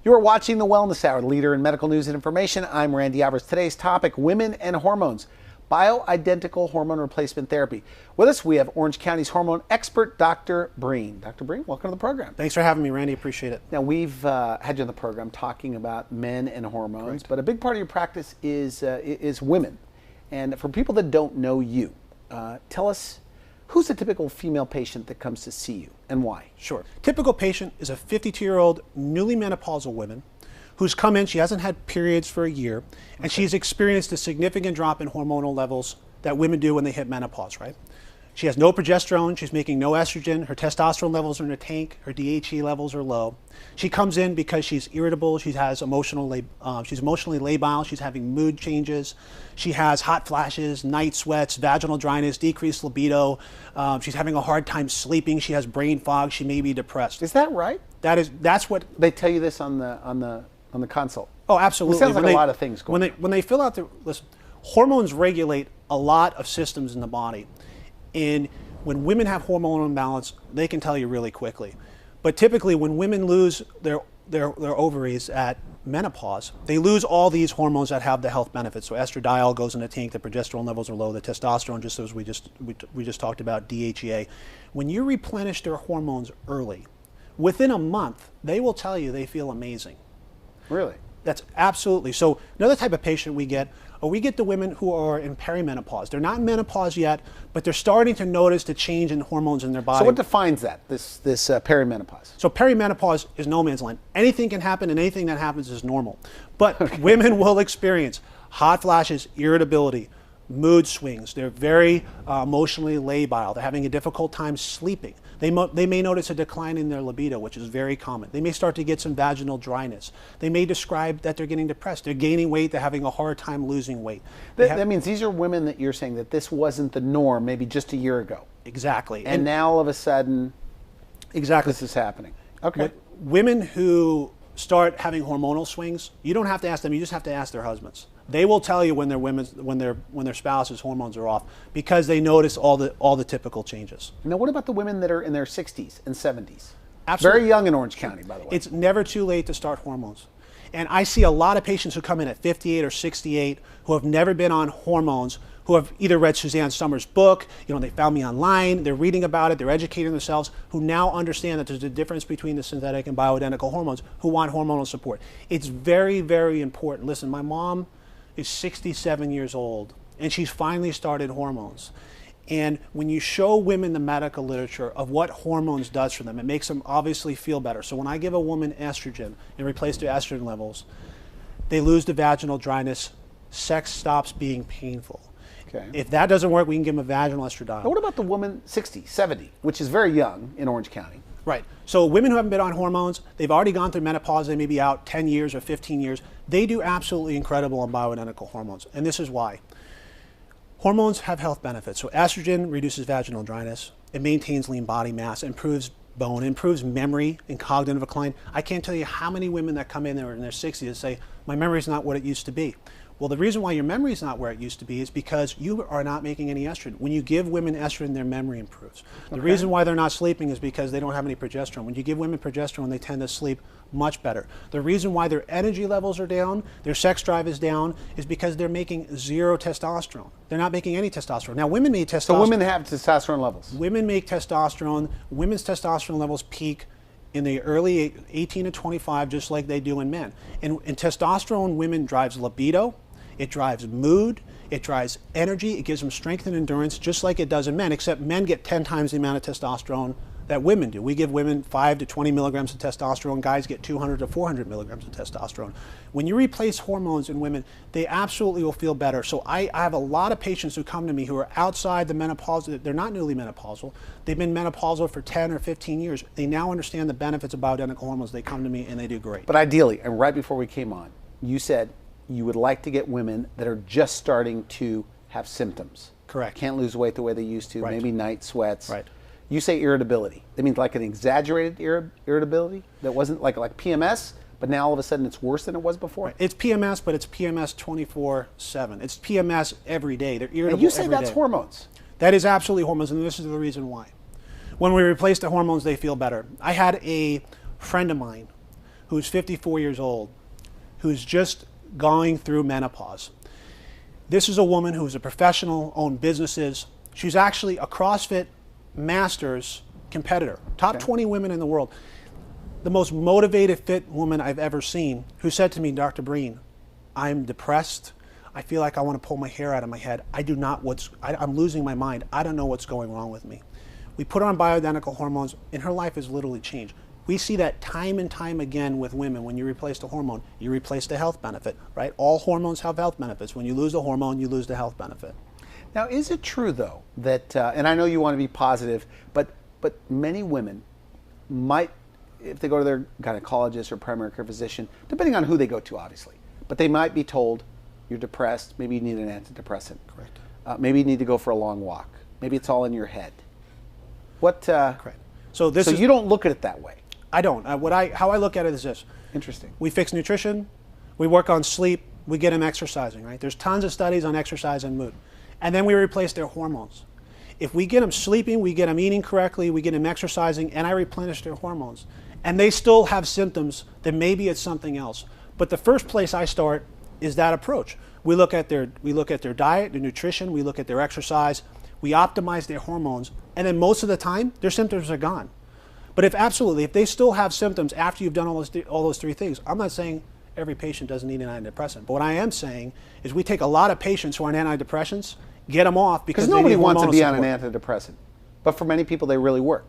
You are watching the Wellness Hour, leader in medical news and information. I'm Randy Alvarez. Today's topic, women and hormones, bioidentical hormone replacement therapy. With us, we have Orange County's hormone expert, Dr. Breen. Dr. Breen, welcome to the program. Thanks for having me, Randy. Appreciate it. Now, we've had you on the program talking about men and hormones, but a big part of your practice is women. And for people that don't know you, tell us, who's the typical female patient that comes to see you and why? Sure. Typical patient is a 52-year-old newly menopausal woman who's come in, she hasn't had periods for a year, and she's experienced a significant drop in hormonal levels that women do when they hit menopause, right? She has no progesterone, she's making no estrogen, her testosterone levels are in the tank, her DHE levels are low. She comes in because she's irritable, she's emotionally labile, she's having mood changes, she has hot flashes, night sweats, vaginal dryness, decreased libido, she's having a hard time sleeping, she has brain fog, she may be depressed. Is that right? That's what they tell you this on the consult. Oh, absolutely. It sounds like a lot of things going on. When they fill out listen, hormones regulate a lot of systems in the body. And when women have hormonal imbalance, they can tell you really quickly. But typically when women lose their ovaries at menopause, they lose all these hormones that have the health benefits. So estradiol goes in the tank, the progesterone levels are low, the testosterone, just as we just talked about, DHEA. When you replenish their hormones early, within a month, they will tell you they feel amazing. Really? That's absolutely. So another type of patient we get the women who are in perimenopause. They're not in menopause yet, but they're starting to notice the change in hormones in their body. So what defines that, this perimenopause? So perimenopause is no man's land. Anything can happen, and anything that happens is normal. But women will experience hot flashes, irritability, mood swings. They're very emotionally labile. They're having a difficult time sleeping. They may notice a decline in their libido, which is very common. They may start to get some vaginal dryness. They may describe that they're getting depressed. They're gaining weight. They're having a hard time losing weight. That means these are women that you're saying that this wasn't the norm maybe just a year ago. Exactly. And now all of a sudden, exactly, this is happening. Okay. Women who start having hormonal swings, you don't have to ask them. You just have to ask their husbands. They will tell you when their spouse's hormones are off because they notice all the typical changes. Now, what about the women that are in their 60s and 70s? Absolutely. Very young in Orange County, by the way. It's never too late to start hormones. And I see a lot of patients who come in at 58 or 68 who have never been on hormones, who have either read Suzanne Summers' book, they found me online, they're reading about it, they're educating themselves, who now understand that there's a difference between the synthetic and bioidentical hormones, who want hormonal support. It's very, very important. Listen, my mom is 67 years old, and she's finally started hormones. And when you show women the medical literature of what hormones does for them, it makes them obviously feel better. So when I give a woman estrogen and replace their estrogen levels, they lose the vaginal dryness, sex stops being painful. Okay. If that doesn't work, we can give them a vaginal estradiol. Now what about the woman 60, 70, which is very young in Orange County? Right. So women who haven't been on hormones, they've already gone through menopause, they may be out 10 years or 15 years. They do absolutely incredible on bioidentical hormones. And this is why. Hormones have health benefits. So estrogen reduces vaginal dryness. It maintains lean body mass, improves bone, improves memory and cognitive decline. I can't tell you how many women that come in there in their 60s and say, my memory is not what it used to be. Well, the reason why your memory is not where it used to be is because you are not making any estrogen. When you give women estrogen, their memory improves. The reason why they're not sleeping is because they don't have any progesterone. When you give women progesterone, they tend to sleep much better. The reason why their energy levels are down, their sex drive is down, is because they're making zero testosterone. They're not making any testosterone. Now, women make testosterone. So women have testosterone levels. Women make testosterone. Women's testosterone levels peak in the early 18 to 25, just like they do in men. And testosterone, women drives libido. It drives mood, it drives energy, it gives them strength and endurance just like it does in men, except men get 10 times the amount of testosterone that women do. We give women 5 to 20 milligrams of testosterone, guys get 200 to 400 milligrams of testosterone. When you replace hormones in women, they absolutely will feel better. So I have a lot of patients who come to me who are outside the menopause, they're not newly menopausal, they've been menopausal for 10 or 15 years. They now understand the benefits of bioidentical hormones, they come to me and they do great. But ideally, and right before we came on, you said you would like to get women that are just starting to have symptoms. Correct. Can't lose weight the way they used to, maybe night sweats. Right. You say irritability. That means like an exaggerated irritability that wasn't like PMS, but now all of a sudden it's worse than it was before? Right. It's PMS, but it's PMS 24/7. It's PMS every day. They're irritable and you say every that's day. Hormones. That is absolutely hormones, and this is the reason why. When we replace the hormones, they feel better. I had a friend of mine who's 54 years old, who's just going through menopause. This is a woman who's a professional, owned businesses. She's actually a CrossFit Masters competitor, top 20 women in the world. The most motivated, fit woman I've ever seen, who said to me, Dr. Breen, I'm depressed. I feel like I want to pull my hair out of my head. I'm losing my mind. I don't know what's going wrong with me. We put her on bioidentical hormones, and her life has literally changed. We see that time and time again with women. When you replace the hormone, you replace the health benefit, right? All hormones have health benefits. When you lose the hormone, you lose the health benefit. Now, is it true, though, that, and I know you want to be positive, but many women might, if they go to their gynecologist or primary care physician, depending on who they go to, obviously, but they might be told, you're depressed, maybe you need an antidepressant. Correct. Maybe you need to go for a long walk. Maybe it's all in your head. Correct. So you don't look at it that way. I don't. How I look at it is this. Interesting. We fix nutrition, we work on sleep, we get them exercising, right? There's tons of studies on exercise and mood. And then we replace their hormones. If we get them sleeping, we get them eating correctly, we get them exercising, and I replenish their hormones, and they still have symptoms, then maybe it's something else. But the first place I start is that approach. We look at their diet, their nutrition, we look at their exercise, we optimize their hormones, and then most of the time, their symptoms are gone. But if they still have symptoms after you've done all those three things, I'm not saying every patient doesn't need an antidepressant. But what I am saying is we take a lot of patients who are on antidepressants, get them off because nobody wants to be on an antidepressant. But for many people, they really work.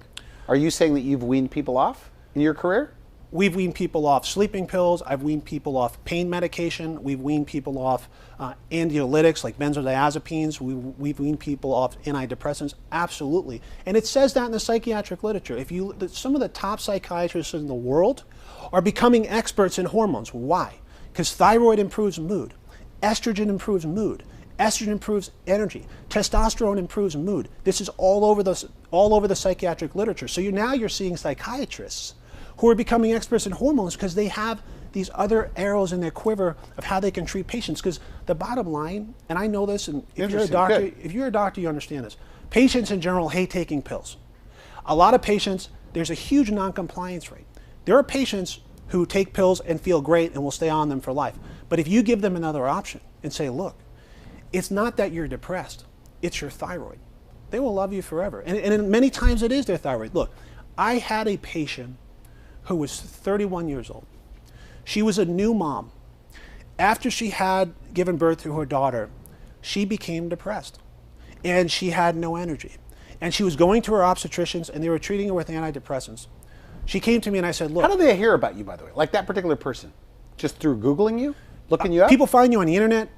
Are you saying that you've weaned people off in your career? We've weaned people off sleeping pills. I've weaned people off pain medication. We've weaned people off anxiolytics like benzodiazepines. We've weaned people off antidepressants. Absolutely. And it says that in the psychiatric literature. Some of the top psychiatrists in the world are becoming experts in hormones. Why? Because thyroid improves mood. Estrogen improves mood. Estrogen improves energy. Testosterone improves mood. This is all over the psychiatric literature. So now you're seeing psychiatrists who are becoming experts in hormones because they have these other arrows in their quiver of how they can treat patients. Because the bottom line, and I know this, and if you're a doctor, you understand this. Patients in general hate taking pills. A lot of patients, there's a huge non-compliance rate. There are patients who take pills and feel great and will stay on them for life. But if you give them another option and say, look, it's not that you're depressed, it's your thyroid, they will love you forever. And many times it is their thyroid. Look, I had a patient who was 31 years old. She was a new mom. After she had given birth to her daughter, she became depressed and she had no energy. And she was going to her obstetricians and they were treating her with antidepressants. She came to me and I said, look. How do they hear about you, by the way? Like that particular person? Just through Googling you? Looking you up? People find you on the internet.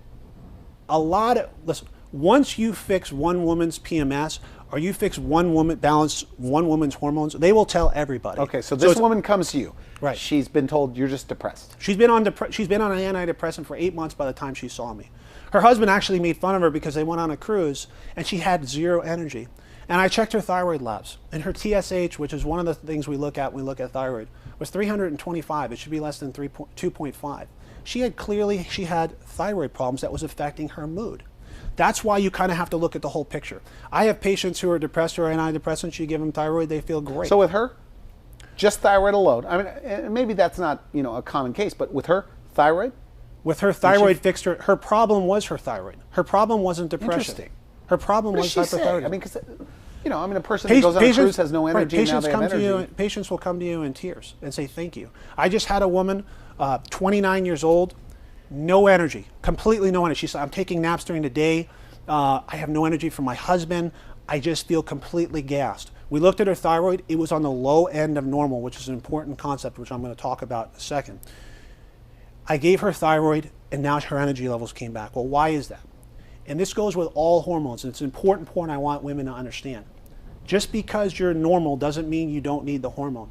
Listen, once you fix one woman's PMS or you balance one woman's hormones, they will tell everybody. Okay, so this woman comes to you. Right. She's been told you're just depressed. She's been on an antidepressant for 8 months by the time she saw me. Her husband actually made fun of her because they went on a cruise and she had zero energy. And I checked her thyroid labs, and her TSH, which is one of the things we look at when we look at thyroid, was 325. It should be less than 2.5. She had thyroid problems that was affecting her mood. That's why you kind of have to look at the whole picture. I have patients who are depressed or antidepressants. You give them thyroid, they feel great. So with her, just thyroid alone. I mean, maybe that's not a common case, but with her, thyroid. With her, thyroid fixed her. Her problem was her thyroid. Her problem wasn't depression. Interesting. Her problem was hypothyroidism. I mean, because a person who goes on a cruise has no energy. Right, now they have energy. Patients will come to you in tears and say thank you. I just had a woman, 29 years old, no energy, completely no energy. She said, I'm taking naps during the day. I have no energy for my husband. I just feel completely gassed. We looked at her thyroid. It was on the low end of normal, which is an important concept, which I'm going to talk about in a second. I gave her thyroid, and now her energy levels came back. Well, why is that? And this goes with all hormones. And it's an important point I want women to understand. Just because you're normal doesn't mean you don't need the hormone.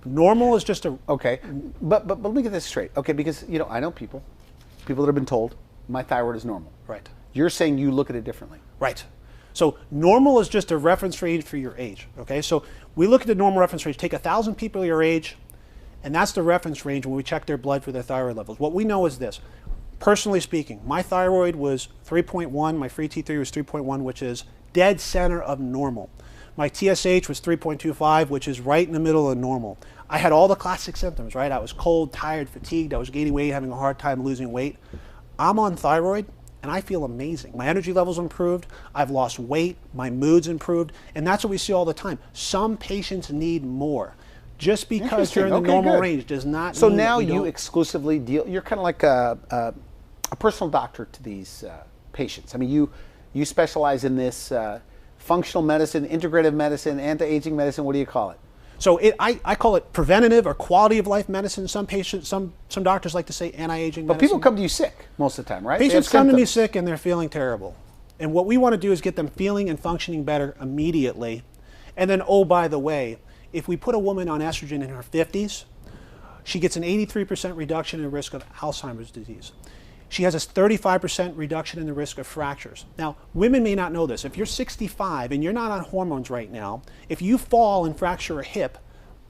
Normal is just a... Okay, but let me get this straight. Okay, because, I know people that have been told, my thyroid is normal. Right. You're saying you look at it differently. Right. So normal is just a reference range for your age. Okay, so we look at the normal reference range, take 1,000 people your age, and that's the reference range when we check their blood for their thyroid levels. What we know is this. Personally speaking, my thyroid was 3.1, my free T3 was 3.1, which is dead center of normal. My TSH was 3.25, which is right in the middle of normal. I had all the classic symptoms, right? I was cold, tired, fatigued, I was gaining weight, having a hard time losing weight. I'm on thyroid and I feel amazing. My energy levels improved, I've lost weight, my mood's improved, and that's what we see all the time. Some patients need more. Just because you're in the normal range does not so mean now that you exclusively deal, you're kind of like a personal doctor to these patients. I mean, you specialize in this functional medicine, integrative medicine, anti-aging medicine, what do you call it? So I call it preventative or quality of life medicine. Some patients, some doctors like to say anti-aging medicine. But people come to you sick most of the time, right? Patients come to me sick and they're feeling terrible. And what we want to do is get them feeling and functioning better immediately. And then, oh, by the way, if we put a woman on estrogen in her 50s, she gets an 83% reduction in the risk of Alzheimer's disease. She has a 35% reduction in the risk of fractures. Now, women may not know this. If you're 65 and you're not on hormones right now, if you fall and fracture a hip,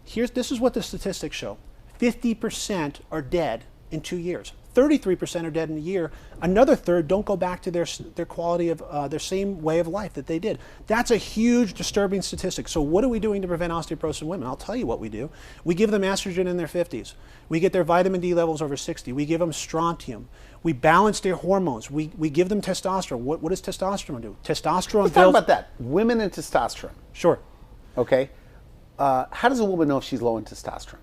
this is what the statistics show. 50% are dead in 2 years. 33% are dead in a year. Another third don't go back to their quality of their same way of life that they did. That's a huge disturbing statistic. So what are we doing to prevent osteoporosis in women? I'll tell you what we do. We give them estrogen in their 50s. We get their vitamin D levels over 60. We give them strontium. We balance their hormones. We give them testosterone. What does testosterone do? Testosterone Let's talk about that. Women and testosterone. Sure. Okay. How does a woman know if she's low in testosterone?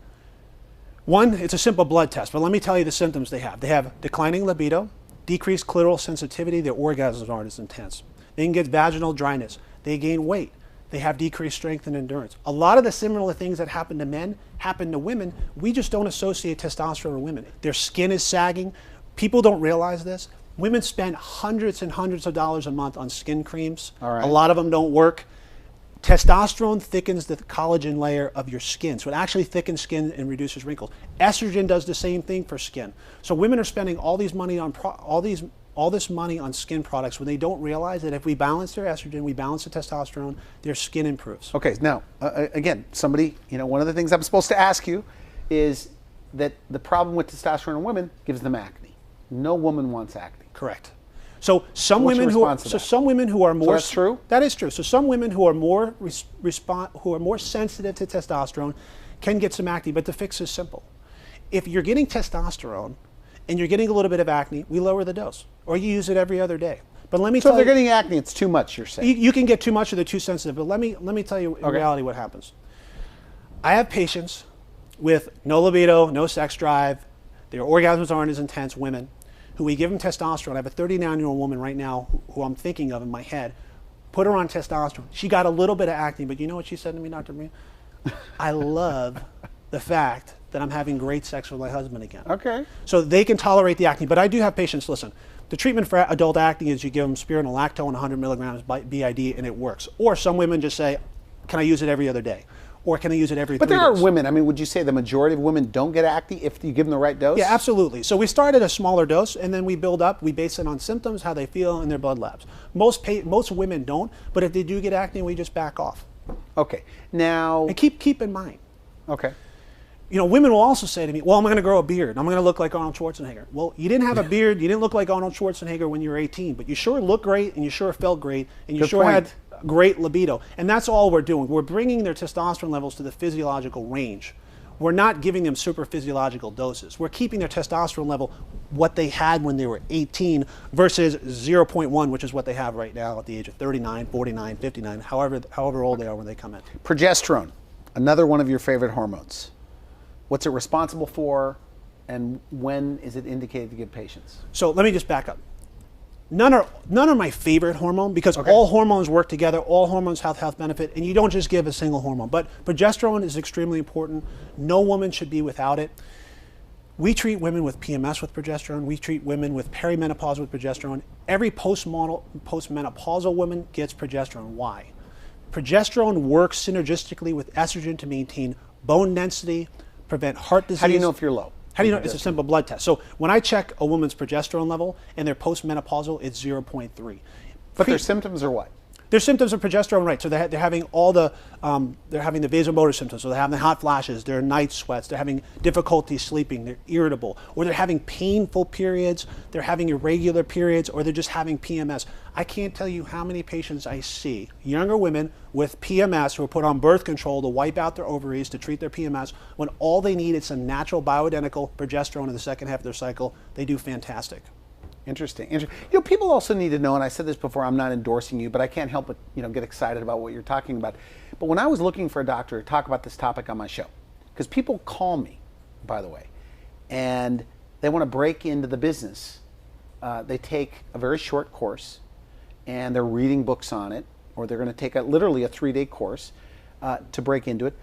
One, it's a simple blood test, but let me tell you the symptoms they have. They have declining libido, decreased clitoral sensitivity, their orgasms aren't as intense. They can get vaginal dryness. They gain weight. They have decreased strength and endurance. A lot of the similar things that happen to men happen to women. We just don't associate testosterone with women. Their skin is sagging. People don't realize this. Women spend hundreds and hundreds of dollars a month on skin creams. All right. A lot of them don't work. Testosterone thickens the collagen layer of your skin, so it actually thickens skin and reduces wrinkles. Estrogen does the same thing for skin. So women are spending all this money on skin products when they don't realize that if we balance their estrogen, we balance the testosterone, their skin improves. Okay, now again, one of the things I'm supposed to ask you is that the problem with testosterone in women gives them acne. No woman wants acne. Correct. So some women who are more. So that's true? That is true. So some women who are more sensitive to testosterone can get some acne, but the fix is simple. If you're getting testosterone and you're getting a little bit of acne, we lower the dose, or you use it every other day. But let me tell you, so if they're getting acne, it's too much, you're saying? You can get too much or they're too sensitive, but let me tell you in reality what happens. I have patients with no libido, no sex drive, their orgasms aren't as intense, women, who we give them testosterone. I have a 39-year-old woman right now who I'm thinking of in my head. Put her on testosterone. She got a little bit of acne, but you know what she said to me, Dr. Breen? I love the fact that I'm having great sex with my husband again. Okay. So they can tolerate the acne, but I do have patients, listen, the treatment for adult acne is you give them spironolactone, 100 milligrams BID, and it works. Or some women just say, can I use it every other day? Or can I use it every 3 days? But there are women, I mean, would you say the majority of women don't get acne if you give them the right dose? Yeah, absolutely. So we start at a smaller dose, and then we build up. We base it on symptoms, how they feel, and their blood labs. Most women don't, but if they do get acne, we just back off. Okay. Now... And keep in mind. Okay. Women will also say to me, well, I'm going to grow a beard. I'm going to look like Arnold Schwarzenegger. Well, you didn't have a beard. You didn't look like Arnold Schwarzenegger when you were 18, but you sure looked great, and you sure felt great, and you sure had great libido. And that's all we're doing. We're bringing their testosterone levels to the physiological range. We're not giving them super physiological doses. We're keeping their testosterone level what they had when they were 18 versus 0.1, which is what they have right now at the age of 39, 49, 59, however old they are when they come in. Progesterone, another one of your favorite hormones. What's it responsible for, and when is it indicated to give patients? So let me just back up. None are my favorite hormone because all hormones work together. All hormones have health benefit, and you don't just give a single hormone. But progesterone is extremely important. No woman should be without it. We treat women with PMS with progesterone. We treat women with perimenopause with progesterone. Every postmenopausal woman gets progesterone. Why? Progesterone works synergistically with estrogen to maintain bone density, prevent heart disease. How do you know if you're low? How do you know? It's a simple blood test. So when I check a woman's progesterone level and they're postmenopausal, it's 0.3. But their symptoms are what? They're symptoms of progesterone, right? So they're having all the they're having the vasomotor symptoms. So they're having hot flashes, they're night sweats, they're having difficulty sleeping, they're irritable, or they're having painful periods, they're having irregular periods, or they're just having PMS. I can't tell you how many patients I see, younger women with PMS who are put on birth control to wipe out their ovaries to treat their PMS, when all they need is some natural bioidentical progesterone in the second half of their cycle. They do fantastic. Interesting. You know, people also need to know, and I said this before, I'm not endorsing you, but I can't help but, you know, get excited about what you're talking about. But when I was looking for a doctor to talk about this topic on my show, because people call me, by the way, and they want to break into the business. They take a very short course, and they're reading books on it, or they're going to take literally a 3-day course to break into it.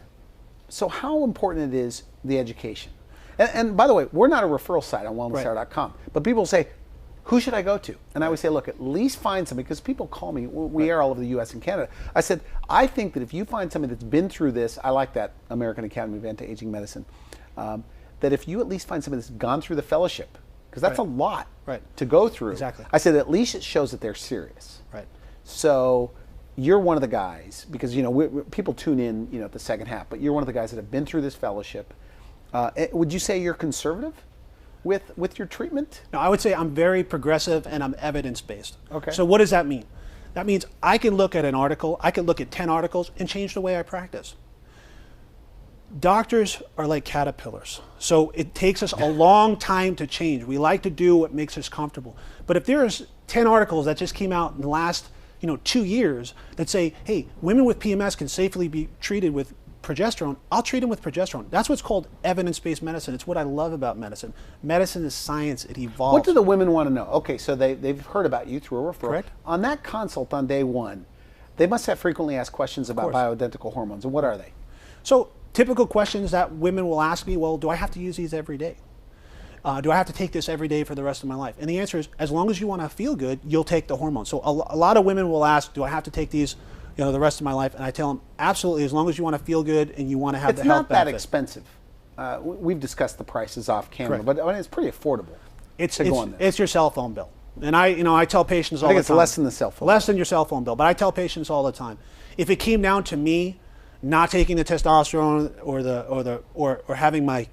So how important it is, the education. And by the way, we're not a referral site on wellnesshour.com, but people say, who should I go to? And I would say, look, at least find somebody, because people call me, we air all over the US and Canada. I said, I think that if you find somebody that's been through this, I like that American Academy of Anti-Aging Medicine, that if you at least find somebody that's gone through the fellowship, because that's a lot to go through. Exactly. I said, at least it shows that they're serious. Right. So you're one of the guys, because, you know, people tune in, you know, at the second half, but you're one of the guys that have been through this fellowship. Would you say you're conservative with your treatment? No, I would say I'm very progressive and I'm evidence-based. Okay. So what does that mean? That means I can look at an article, I can look at 10 articles and change the way I practice. Doctors are like caterpillars. So it takes us a long time to change. We like to do what makes us comfortable. But if there's 10 articles that just came out in the last 2 years that say, hey, women with PMS can safely be treated with progesterone, I'll treat them with progesterone. That's what's called evidence-based medicine. It's what I love about medicine. Medicine is science. It evolves. What do the women want to know? Okay, so they've heard about you through a referral. Correct. On that consult on day one, they must have frequently asked questions about bioidentical hormones. And what are they? So typical questions that women will ask me, well, do I have to use these every day? Do I have to take this every day for the rest of my life? And the answer is, as long as you want to feel good, you'll take the hormone. So a lot of women will ask, do I have to take these the rest of my life? And I tell them, absolutely, as long as you want to feel good and you want to have the health benefit. It's not that expensive. We've discussed the prices off camera, but I mean, it's pretty affordable. It's your cell phone bill. And I tell patients all the time. I think it's less than the cell phone. Less than your cell phone bill. But I tell patients all the time, if it came down to me not taking the testosterone or having my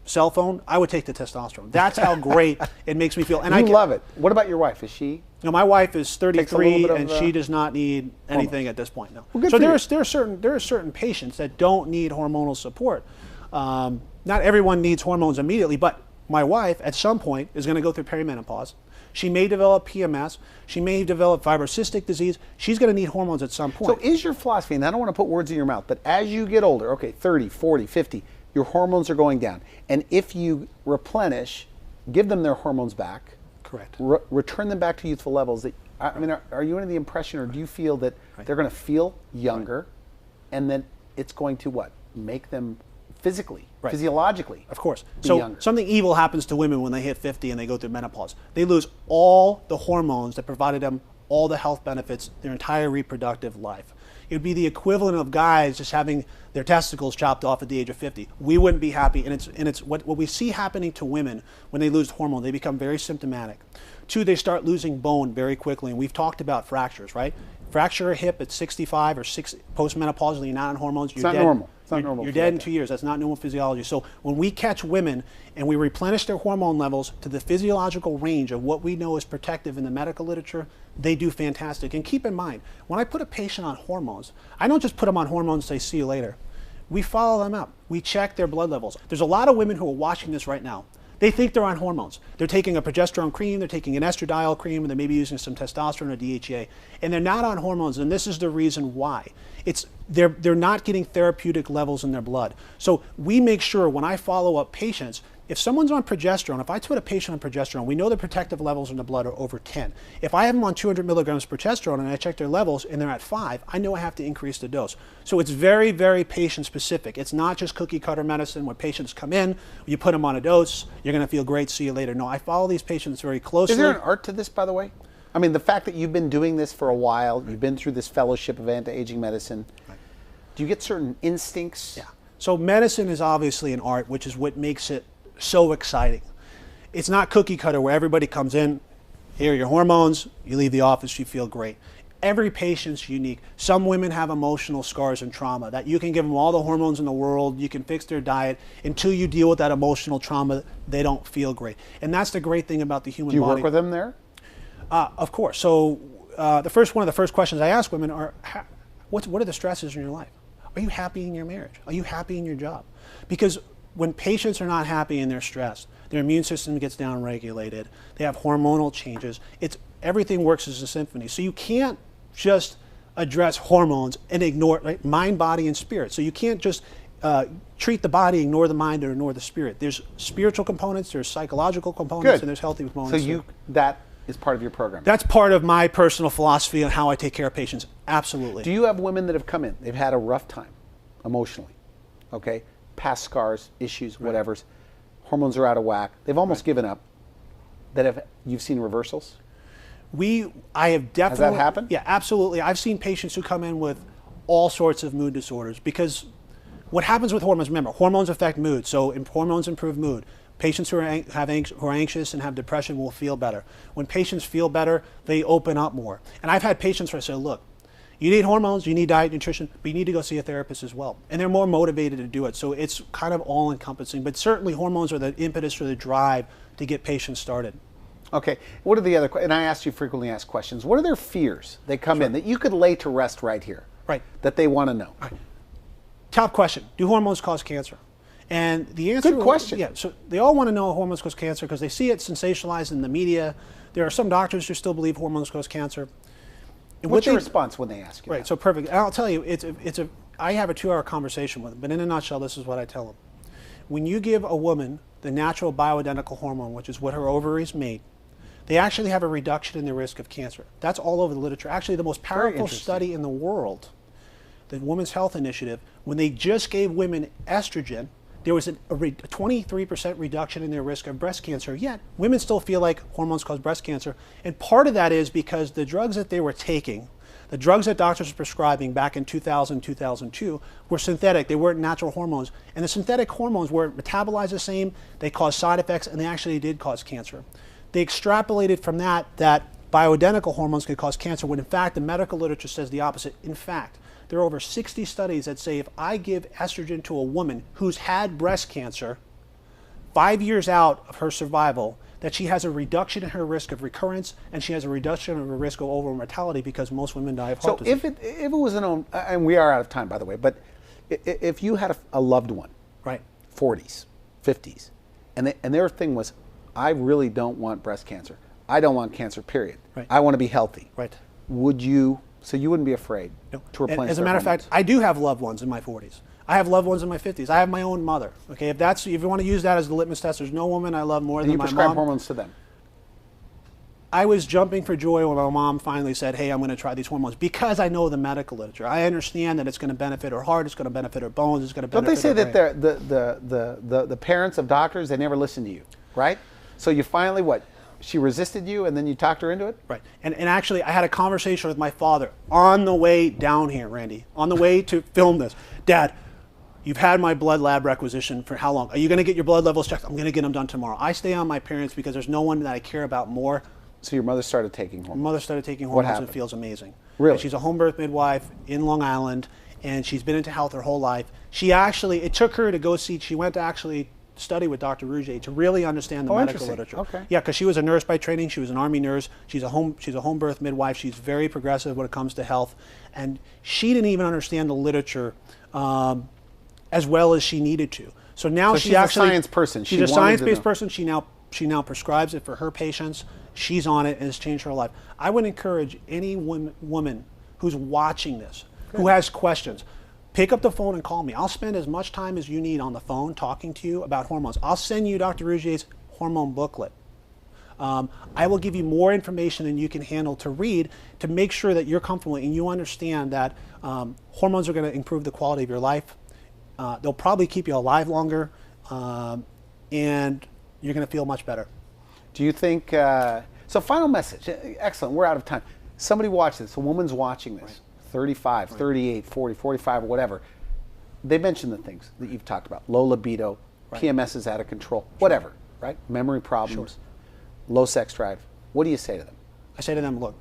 cell phone, I would take the testosterone. That's how great it makes me feel. And I love it. What about your wife? Is she? My wife is 33 and she does not need anything at this point. No. Well, so there are certain patients that don't need hormonal support. Not everyone needs hormones immediately, but my wife at some point is going to go through perimenopause. She may develop PMS. She may develop fibrocystic disease. She's going to need hormones at some point. So is your philosophy, and I don't want to put words in your mouth, but as you get older, okay, 30, 40, 50, your hormones are going down. And if you replenish, give them their hormones back. Correct. Return them back to youthful levels. I mean, are you under the impression, or do you feel that they're going to feel younger, and then it's going to what? Make them physically, physiologically, of course. So younger. Something evil happens to women when they hit 50 and they go through menopause. They lose all the hormones that provided them all the health benefits their entire reproductive life. It would be the equivalent of guys just having their testicles chopped off at the age of 50. We wouldn't be happy, and it's what we see happening to women when they lose hormone. They become very symptomatic. 2, they start losing bone very quickly, and we've talked about fractures, right? Fracture a hip at 65 or 60, postmenopausally, you're not on hormones. It's not normal. It's not normal. You're dead in 2 years. That's not normal physiology. So when we catch women and we replenish their hormone levels to the physiological range of what we know is protective in the medical literature, they do fantastic. And keep in mind, when I put a patient on hormones, I don't just put them on hormones and say, see you later. We follow them up. We check their blood levels. There's a lot of women who are watching this right now. They think they're on hormones. They're taking a progesterone cream, they're taking an estradiol cream, and they may be using some testosterone or DHEA. And they're not on hormones, and this is the reason why. They're not getting therapeutic levels in their blood. So we make sure when I follow up patients, if someone's on progesterone, if I put a patient on progesterone, we know the protective levels in the blood are over 10. If I have them on 200 milligrams of progesterone and I check their levels and they're at 5, I know I have to increase the dose. So it's very, very patient specific. It's not just cookie cutter medicine where patients come in, you put them on a dose, you're going to feel great, see you later. No, I follow these patients very closely. Is there an art to this, by the way? I mean, the fact that you've been doing this for a while, you've been through this fellowship of anti-aging medicine, do you get certain instincts? Yeah. So medicine is obviously an art, which is what makes it so exciting. It's not cookie cutter where everybody comes in, here are your hormones, you leave the office, you feel great. Every patient's unique. Some women have emotional scars and trauma that you can give them all the hormones in the world, you can fix their diet. Until you deal with that emotional trauma, they don't feel great. And that's the great thing about the human body. Do you work with them there? Of course. So one of the first questions I ask women are, what are the stresses in your life? Are you happy in your marriage? Are you happy in your job? Because when patients are not happy and they're stressed, their immune system gets downregulated, they have hormonal changes, everything works as a symphony. So you can't just address hormones and ignore, right, mind, body, and spirit. So you can't just treat the body, ignore the mind, or ignore the spirit. There's spiritual components, there's psychological components, Good. and there's healthy components. So that is part of your program? That's part of my personal philosophy on how I take care of patients. Absolutely. Do you have women that have come in, they've had a rough time emotionally, okay? Past scars, issues, whatevers. Hormones are out of whack. They've almost given up. You've seen reversals? I have definitely. Has that happened? Yeah, absolutely. I've seen patients who come in with all sorts of mood disorders because what happens with hormones, remember, hormones affect mood. So hormones improve mood. Patients who are anxious and have depression will feel better. When patients feel better, they open up more. And I've had patients where I say, look, you need hormones, you need diet, nutrition, but you need to go see a therapist as well. And they're more motivated to do it. So it's kind of all encompassing. But certainly hormones are the impetus or the drive to get patients started. Okay. What are the other, and I ask you frequently asked questions, what are their fears? They come in that you could lay to rest right here. Right. That they want to know. Right. Top question, do hormones cause cancer? And the answer— Good question. Yeah, so they all want to know hormones cause cancer because they see it sensationalized in the media. There are some doctors who still believe hormones cause cancer. And what's your response when they ask you Right, that? so perfect. And I'll tell you, I have a 2-hour conversation with them, but in a nutshell, this is what I tell them. When you give a woman the natural bioidentical hormone, which is what her ovaries made, they actually have a reduction in the risk of cancer. That's all over the literature. Actually, the most powerful study in the world, the Women's Health Initiative, when they just gave women estrogen, there was a 23% reduction in their risk of breast cancer. Yet, women still feel like hormones cause breast cancer. And part of that is because the drugs that they were taking, the drugs that doctors were prescribing back in 2000, 2002, were synthetic. They weren't natural hormones. And the synthetic hormones weren't metabolized the same. They caused side effects, and they actually did cause cancer. They extrapolated from that bioidentical hormones could cause cancer, when in fact the medical literature says the opposite. In fact, there are over 60 studies that say if I give estrogen to a woman who's had breast cancer, 5 years out of her survival, that she has a reduction in her risk of recurrence, and she has a reduction in her risk of overall mortality because most women die of heart disease. So if it was and we are out of time, by the way, but if you had a loved one, right, 40s, 50s, and their thing was, I really don't want breast cancer. I don't want cancer, period. Right. I want to be healthy. Right. So you wouldn't be afraid to replace As a matter of fact, I do have loved ones in my 40s. I have loved ones in my 50s. I have my own mother. Okay, if you want to use that as the litmus test, there's no woman I love more than my mom. And you prescribe hormones to them? I was jumping for joy when my mom finally said, hey, I'm going to try these hormones, because I know the medical literature. I understand that it's going to benefit her heart, it's going to benefit her bones, it's going to benefit her brain. Don't they say that the parents of doctors, they never listen to you, right? So you finally, she resisted you, and then you talked her into it? Right. And actually, I had a conversation with my father on the way down here, Randy, on the way to film this. Dad, you've had my blood lab requisition for how long? Are you going to get your blood levels checked? I'm going to get them done tomorrow. I stay on my parents because there's no one that I care about more. So your mother started taking hormones? My mother started taking What hormones, and happened? it feels amazing. Really? And she's a home birth midwife in Long Island, and she's been into health her whole life. It took her to go she went to actually study with Dr. Rouget to really understand the medical literature. Okay. Yeah, because she was a nurse by training. She was an Army nurse. She's a home birth midwife. She's very progressive when it comes to health, and she didn't even understand the literature as well as she needed to. So now she's a science person. She's a science-based person. She now prescribes it for her patients. She's on it, and it's changed her life. I would encourage any woman who's watching this, who has questions, pick up the phone and call me. I'll spend as much time as you need on the phone talking to you about hormones. I'll send you Dr. Rouget's hormone booklet. I will give you more information than you can handle to read to make sure that you're comfortable and you understand that hormones are going to improve the quality of your life. They'll probably keep you alive longer, and you're going to feel much better. Do you think, so final message, excellent, we're out of time. Somebody watch this, a woman's watching this, right. 35, right. 38, 40, 45, or whatever. They mentioned the things that you've talked about, low libido, right. PMS is out of control, whatever, right? Memory problems, low sex drive. What do you say to them? I say to them, look,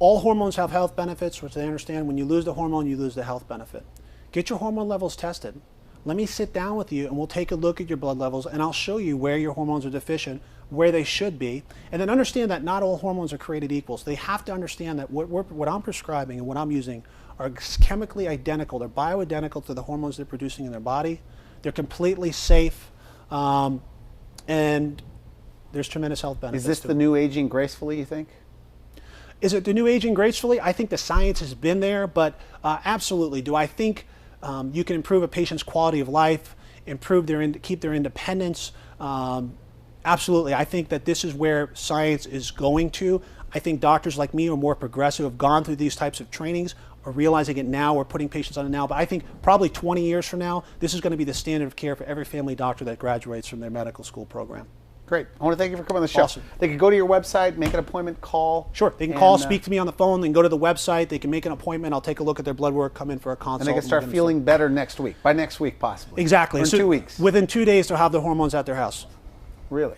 All hormones have health benefits, which they understand. When you lose the hormone, you lose the health benefit. Get your hormone levels tested. Let me sit down with you and we'll take a look at your blood levels and I'll show you where your hormones are deficient, where they should be. And then understand that not all hormones are created equal. So they have to understand that what I'm prescribing and what I'm using are chemically identical. They're bioidentical to the hormones they're producing in their body. They're completely safe. And there's tremendous health benefits. Is this the new aging gracefully, you think? Is it the new aging gracefully? I think the science has been there, but absolutely. Do I think you can improve a patient's quality of life, keep their independence? Absolutely. I think that this is where science is going to. I think doctors like me are more progressive, have gone through these types of trainings, are realizing it now, we're putting patients on it now. But I think probably 20 years from now, this is going to be the standard of care for every family doctor that graduates from their medical school program. Great. I want to thank you for coming on the show. Awesome. They can go to your website, make an appointment, call. Sure. They can call, speak to me on the phone, they can go to the website, they can make an appointment, I'll take a look at their blood work, come in for a consult. And they can start feeling better next week, by next week possibly. Exactly. Or in 2 weeks. Within 2 days they'll have the hormones at their house. Really?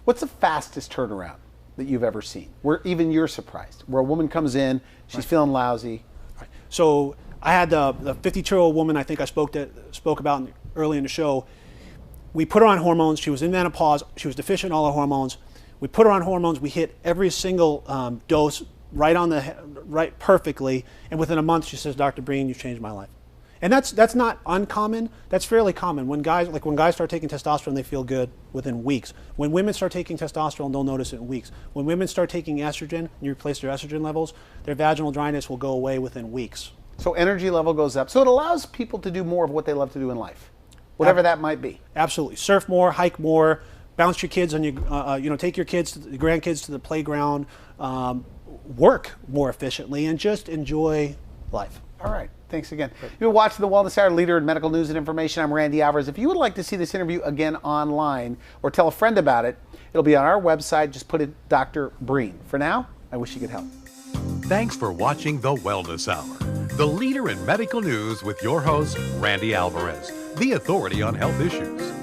What's the fastest turnaround that you've ever seen, where even you're surprised, where a woman comes in, she's feeling lousy? Right. So I had the 52-year-old woman I think I spoke about early in the show. We put her on hormones. She was in menopause. She was deficient in all her hormones. We put her on hormones. We hit every single dose right perfectly. And within a month, she says, "Dr. Breen, you changed my life." And that's not uncommon. That's fairly common. When guys start taking testosterone, they feel good within weeks. When women start taking testosterone, they'll notice it in weeks. When women start taking estrogen, and you replace their estrogen levels, their vaginal dryness will go away within weeks. So energy level goes up. So it allows people to do more of what they love to do in life, whatever that might be. Absolutely. Surf more, hike more, bounce your kids on your, take your grandkids to the playground, work more efficiently, and just enjoy life. All right. Thanks again. You've been watching The Wellness Hour, leader in medical news and information. I'm Randy Alvarez. If you would like to see this interview again online or tell a friend about it, it'll be on our website. Just put in Dr. Breen. For now, I wish you could help. Thanks for watching The Wellness Hour, the leader in medical news with your host, Randy Alvarez, the authority on health issues.